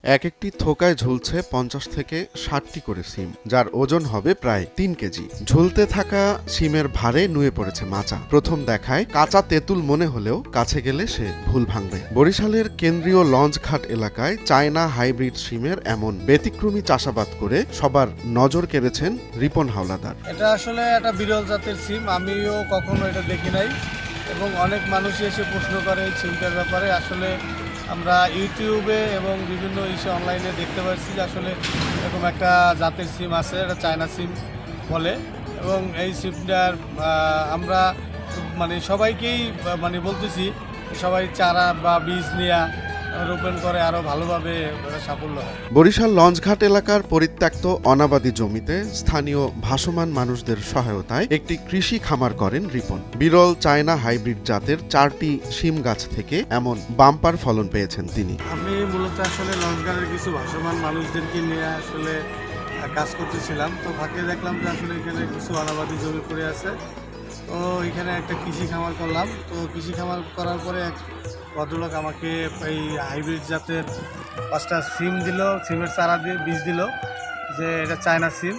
এক একটি থোকায় ঝুলছে ৫০ থেকে ৬০টি করে সিম, যার ওজন হবে প্রায় ৩ কেজি। ঝুলতে থাকা সিমের ভারে নুয়ে পড়েছে মাচা। প্রথম দেখায় কাঁচা তেঁতুল মনে হলেও কাছে গেলে সে ভুল ভাঙবে। বরিশালের কেন্দ্রীয় লঞ্চঘাট এলাকায় চায়না হাইব্রিড সিমের এমন ব্যতিক্রমী চাষাবাদ করে সবার নজর কেড়েছেন রিপন হাওলাদার। এটা আসলে একটা বিরল জাতের সিম, আমিও কখনো এটা দেখি নাই এবং অনেক মানুষই এসে প্রশ্ন করে এই সিমটার ব্যাপারে। আসলে আমরা ইউটিউবে এবং বিভিন্ন অনলাইনে দেখতে পাচ্ছি যে আসলে এরকম একটা জাতের সিম আছে, এটা চায়না সিম বলে। এবং এই সিমটার আমরা সবাইকেই বলতেছি সবাই চারা বা বীজ নিয়ে রোপণ করে আরও ভালোভাবে সাফল্য হয়। বরিশাল লঞ্চঘাট এলাকার পরিত্যক্ত অনাবাদী জমিতে স্থানীয় ভাসমান মানুষদের সহায়তায় একটি কৃষি খামার করেন রিপন। বিরল চায়না হাইব্রিড জাতের 4টি সিম গাছ থেকে এমন বাম্পার ফলন পেয়েছেন তিনি। আমি মূলত আসলে লঞ্চঘাটের কিছু ভাসমান মানুষদেরকে নিয়ে আসলে কাজ করতেছিলাম, তো ফাঁকে দেখলাম যে আসলে এখানে কিছু অনাবাদী জমি পড়ে আছে, তো এখানে একটা কৃষি খামার করলাম। তো কৃষি খামার করার পরে এক ভদ্রলোক আমাকে এই হাইব্রিড জাতের 5টা সিম দিল, সিমের চারা দিয়ে বীজ দিল যে এটা চায়না সিম।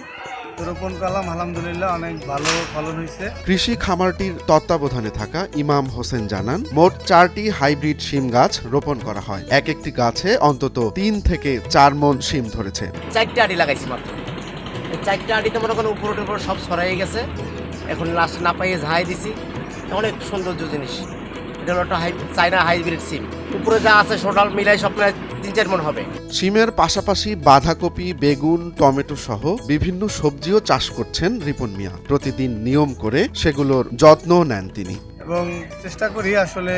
তো রোপণ করলাম, আলহামদুলিল্লাহ অনেক ভালো ফলন হয়েছে। কৃষি খামারটির তত্ত্বাবধানে থাকা ইমাম হোসেন জানান, মোট 4টি হাইব্রিড সিম গাছ রোপণ করা হয়। এক একটি গাছে অন্তত 3 থেকে 4 মণ সিম ধরেছে। 4টা আটি লাগাইছি মাত্র। 4টা আটিতে মনে করেন উপর সব ছড়াই গেছে। এখন লাস্ট না পাইয়ে ঝাই দিছি। অনেক সৌন্দর্য জিনিস। এটা হলো একটা চায়না হাইব্রিড সিম। উপরে যা আছে টোটাল মিলাই সব প্রায় 3-4 মণ হবে। সিমের পাশাপাশি বাঁধাকপি, বেগুন, টমেটো সহ বিভিন্ন সবজিও চাষ করছেন রিপন মিয়া। প্রতিদিন নিয়ম করে সেগুলোর যত্নও নেন তিনি। এবং চেষ্টা করি আসলে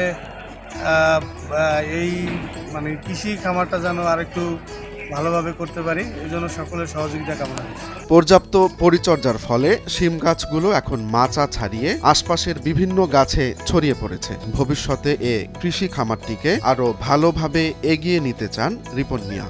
এই কৃষি খামারটা যেন আর একটু ভালোভাবে করতে পারি, এই জন্য সকলের সহযোগিতা কামনা করছি। পর্যাপ্ত পরিচর্যার ফলে সিম গাছগুলো এখন মাচা ছাড়িয়ে আশপাশের বিভিন্ন গাছে ছড়িয়ে পড়েছে। ভবিষ্যতে এ কৃষি খামারটিকে আরো ভালোভাবে এগিয়ে নিতে চান রিপন মিয়া।